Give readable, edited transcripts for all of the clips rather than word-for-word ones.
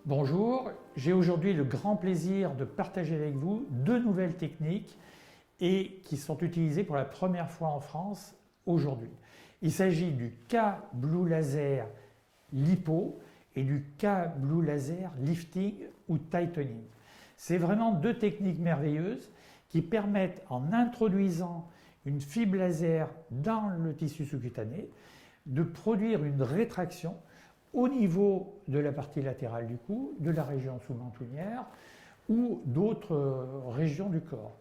Bonjour, j'ai aujourd'hui le grand plaisir de partager avec vous deux nouvelles techniques et qui sont utilisées pour la première fois en France aujourd'hui. Il s'agit du K-Blue Laser Lipo et du K-Blue Laser Lifting ou Tightening. C'est vraiment deux techniques merveilleuses qui permettent, en introduisant une fibre laser dans le tissu sous-cutané, de produire une rétraction au niveau de la partie latérale du cou, de la région sous-mentonnière ou d'autres régions du corps.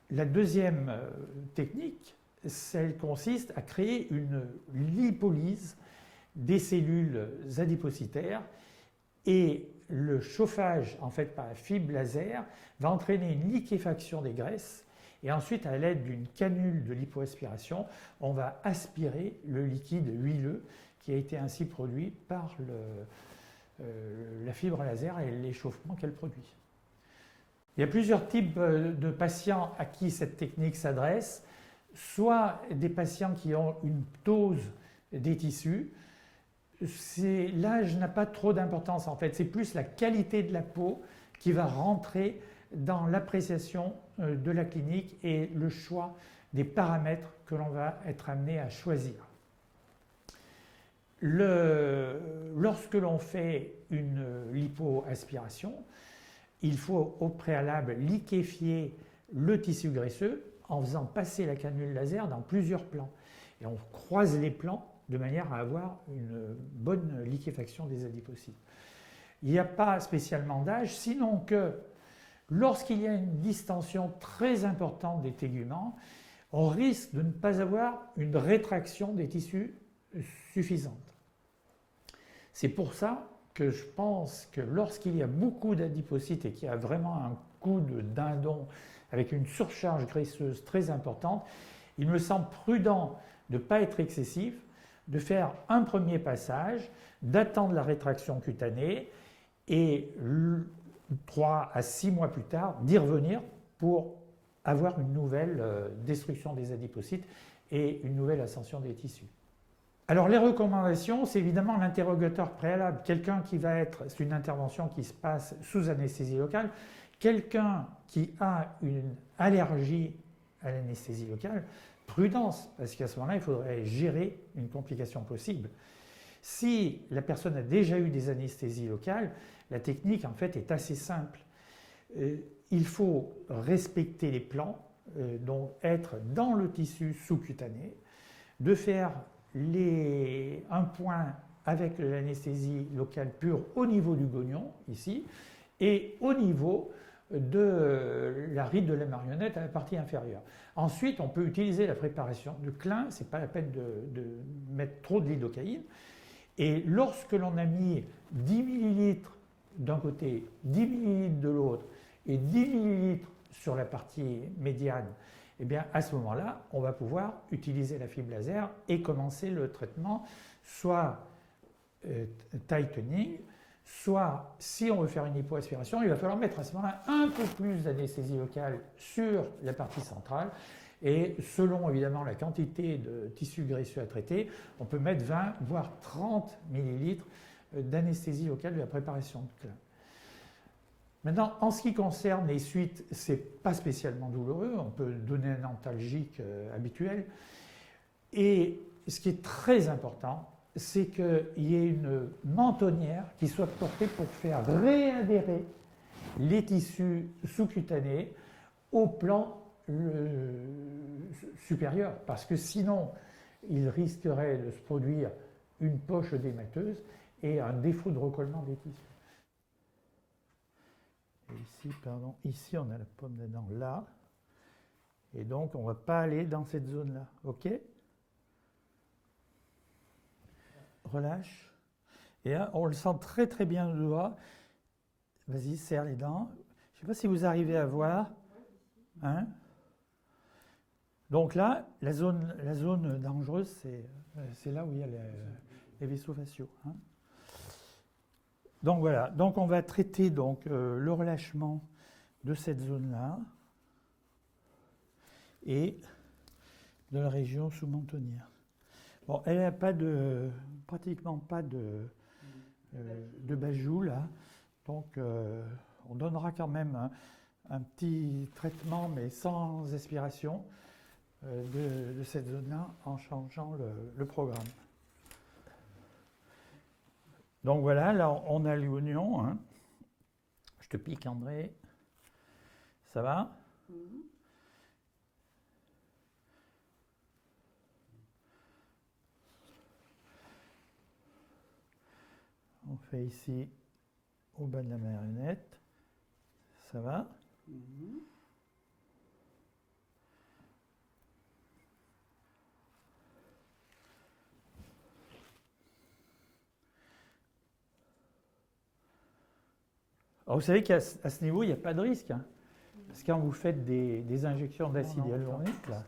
La deuxième technique, celle consiste à créer une lipolyse des cellules adipocytaires et le chauffage en fait par la fibre laser va entraîner une liquéfaction des graisses et ensuite à l'aide d'une canule de lipoaspiration, on va aspirer le liquide huileux qui a été ainsi produit par la fibre laser et l'échauffement qu'elle produit. Il y a plusieurs types de patients à qui cette technique s'adresse, soit des patients qui ont une ptose des tissus. L'âge n'a pas trop d'importance en fait, c'est plus la qualité de la peau qui va rentrer dans l'appréciation de la clinique et le choix des paramètres que l'on va être amené à choisir. Lorsque l'on fait une lipoaspiration, il faut au préalable liquéfier le tissu graisseux en faisant passer la canule laser dans plusieurs plans. Et on croise les plans de manière à avoir une bonne liquéfaction des adipocytes. Il n'y a pas spécialement d'âge, sinon que lorsqu'il y a une distension très importante des téguments, on risque de ne pas avoir une rétraction des tissus suffisante. C'est pour ça que je pense que lorsqu'il y a beaucoup d'adipocytes et qu'il y a vraiment un coup de dindon avec une surcharge graisseuse très importante, il me semble prudent de ne pas être excessif, de faire un premier passage, d'attendre la rétraction cutanée et 3 à 6 mois plus tard d'y revenir pour avoir une nouvelle destruction des adipocytes et une nouvelle ascension des tissus. Alors les recommandations, c'est évidemment l'interrogateur préalable, quelqu'un qui va être, c'est une intervention qui se passe sous anesthésie locale, quelqu'un qui a une allergie à l'anesthésie locale, prudence, parce qu'à ce moment-là, il faudrait gérer une complication possible. Si la personne a déjà eu des anesthésies locales, la technique en fait est assez simple. Il faut respecter les plans, donc être dans le tissu sous-cutané, de faire un point avec l'anesthésie locale pure au niveau du gognon, ici, et au niveau de la ride de la marionnette à la partie inférieure. Ensuite, on peut utiliser la préparation de Klein, ce n'est pas la peine de mettre trop de lidocaïne. Et lorsque l'on a mis 10 ml d'un côté, 10 ml de l'autre, et 10 ml sur la partie médiane, eh bien, à ce moment-là, on va pouvoir utiliser la fibre laser et commencer le traitement, soit tightening, soit, si on veut faire une hypoaspiration, il va falloir mettre à ce moment-là un peu plus d'anesthésie locale sur la partie centrale. Et selon évidemment la quantité de tissu graisseux à traiter, on peut mettre 20 voire 30 ml d'anesthésie locale de la préparation de Klein. Maintenant, en ce qui concerne les suites, ce n'est pas spécialement douloureux, on peut donner un antalgique habituel. Et ce qui est très important, c'est qu'il y ait une mentonnière qui soit portée pour faire réadhérer les tissus sous-cutanés au plan supérieur, parce que sinon, il risquerait de se produire une poche édémateuse et un défaut de recollement des tissus. Et ici, on a la pomme de dent là, et donc on ne va pas aller dans cette zone-là, ok? Relâche, et là, on le sent très très bien le doigt. Vas-y, serre les dents. Je ne sais pas si vous arrivez à voir, hein? Donc là, la zone dangereuse, c'est là où il y a les vaisseaux faciaux, hein? Donc voilà, donc on va traiter donc, le relâchement de cette zone-là et de la région sous-mentonnière. Bon, elle n'a pratiquement pas de bajou là. Donc on donnera quand même un petit traitement, mais sans aspiration, de cette zone-là en changeant le programme. Donc voilà, là on a l'oignon. Hein. Je te pique, André. Ça va? On fait ici au bas de la marionnette. Ça va? Alors vous savez qu'à ce niveau, il n'y a pas de risque. Hein, parce que quand vous faites des injections d'acide hyaluronique, là,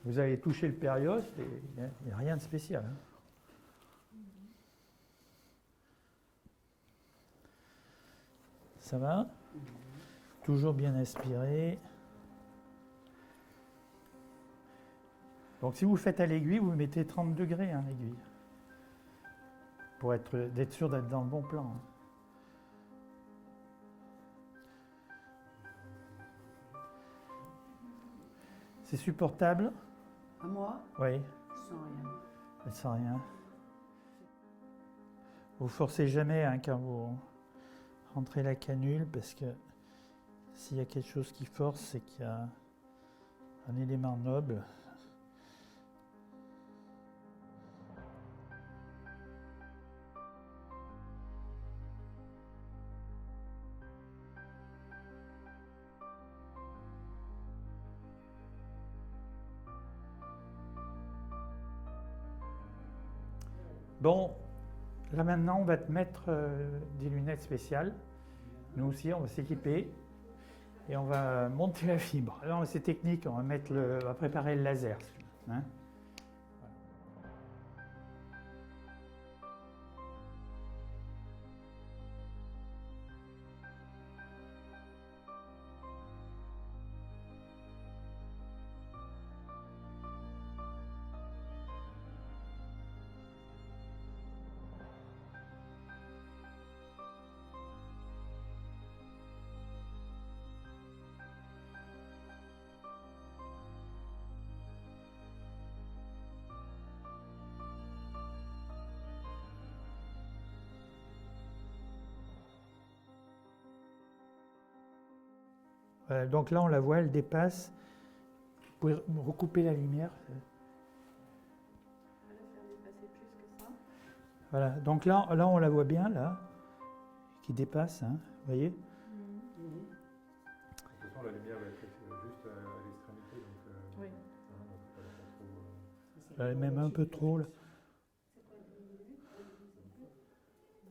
vous allez toucher le périos et il n'y a rien de spécial. Hein. Ça va? Toujours bien aspiré. Donc si vous faites à l'aiguille, vous mettez 30 degrés hein, l'aiguille. Pour d'être sûr d'être dans le bon plan. Hein. C'est supportable? À moi? Oui. Je sens rien. Elle sent rien. Vous forcez jamais hein, quand vous rentrez la canule parce que s'il y a quelque chose qui force, c'est qu'il y a un élément noble. Bon, là maintenant, on va te mettre des lunettes spéciales. Nous aussi, on va s'équiper et on va monter la fibre. Alors, c'est technique, on va préparer le laser. Hein. Donc là, on la voit, elle dépasse. Vous pouvez recouper la lumière. Elle va faire dépasser plus que ça. Voilà, donc là, on la voit bien, là, qui dépasse, hein, vous voyez? De toute façon, la lumière va être juste à l'extrémité, donc Oui. Elle est même un peu trop, là.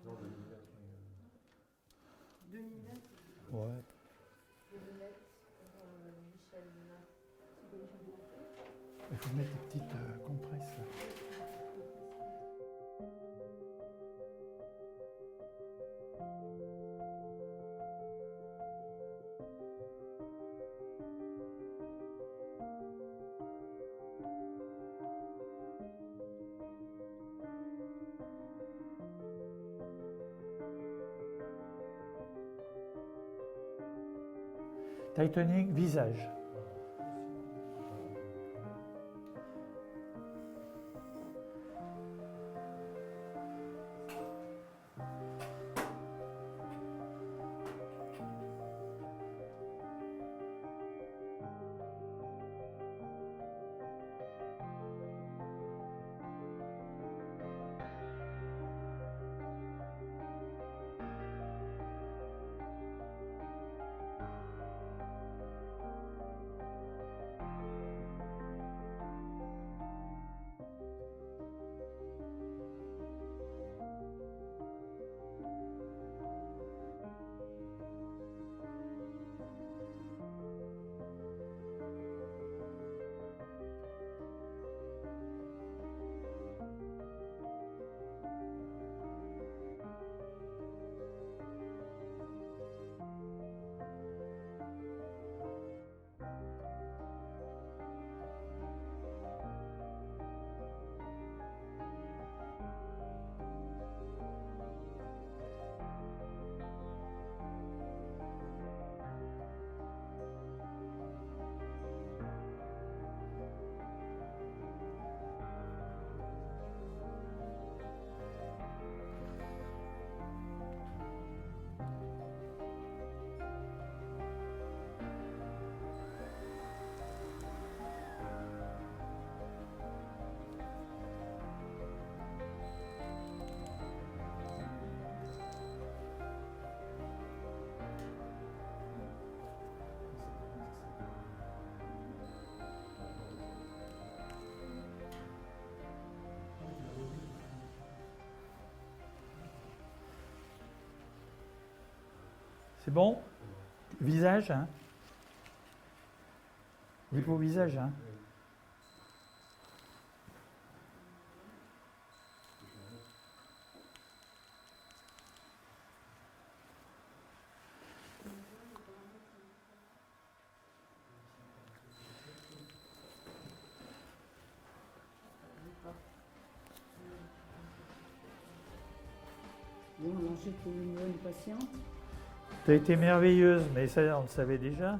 Non, 2 mm. 2 mm. Ouais. Il faut mettre des petites compresses, là. Tightening visage. C'est bon? Visage, hein? Lipo-visage, hein? Bon, alors j'étais une bonne patiente. Tu as été merveilleuse, mais ça, on le savait déjà.